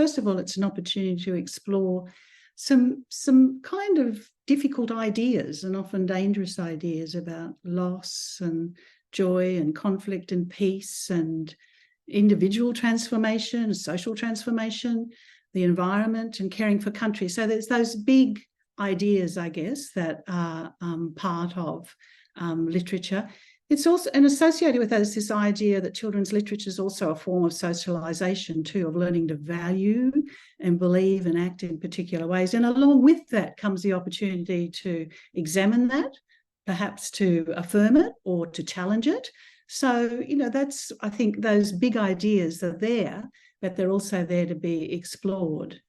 first of all, it's an opportunity to explore some kind of difficult ideas and often dangerous ideas about loss and joy and conflict and peace and individual transformation, social transformation, the environment and caring for country. So there's those big ideas, I guess, that are part of literature. It's also, and associated with that is this idea that children's literature is also a form of socialisation too, of learning to value and believe and act in particular ways. And along with that comes the opportunity to examine that, perhaps to affirm it or to challenge it. So, that's, I think those big ideas are there, but they're also there to be explored.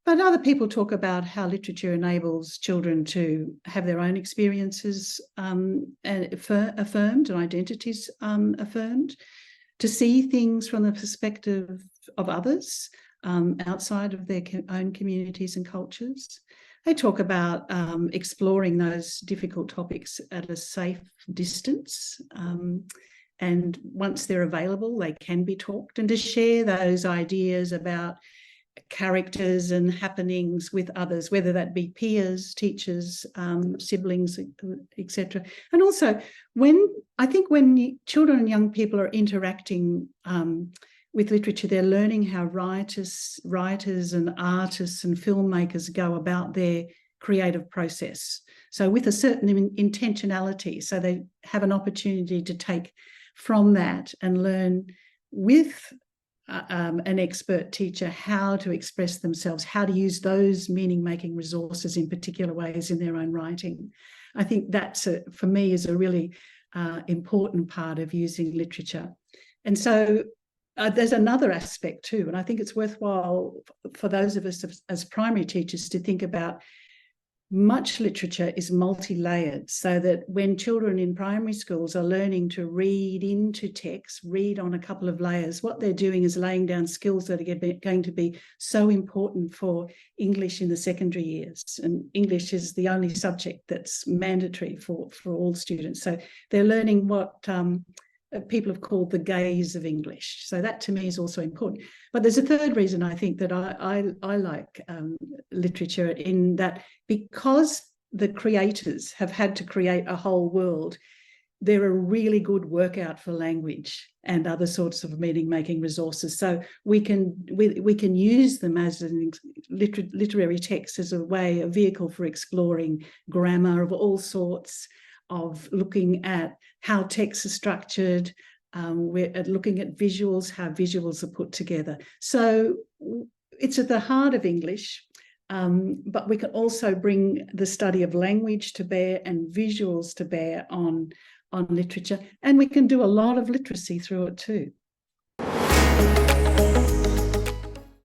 But other people talk about how literature enables children to have their own experiences and affirmed and identities affirmed, to see things from the perspective of others outside of their own communities and cultures. They talk about exploring those difficult topics at a safe distance. And once they're available, they can be talked, and to share those ideas about characters and happenings with others, whether that be peers, teachers, siblings, etc. And also, when children and young people are interacting with literature, they're learning how writers and artists and filmmakers go about their creative process. So with a certain intentionality, so they have an opportunity to take from that and learn with an expert teacher how to express themselves, how to use those meaning-making resources in particular ways in their own writing. I think that's, for me, is a really important part of using literature. And so there's another aspect too, and I think it's worthwhile for those of us as primary teachers to think about. Much literature is multi-layered, so that when children in primary schools are learning to read into text, read on a couple of layers, what they're doing is laying down skills that are going to be so important for English in the secondary years. And English is the only subject that's mandatory for all students. So they're learning what people have called the gaze of English. So that to me is also important. But there's a third reason I think that I like literature, in that because the creators have had to create a whole world, they're a really good workout for language and other sorts of meaning-making resources. So we can use them as an literary text as a vehicle for exploring grammar of all sorts, of looking at how texts are structured, we're looking at visuals, how visuals are put together. So it's at the heart of English, but we can also bring the study of language to bear and visuals to bear on literature, and we can do a lot of literacy through it too.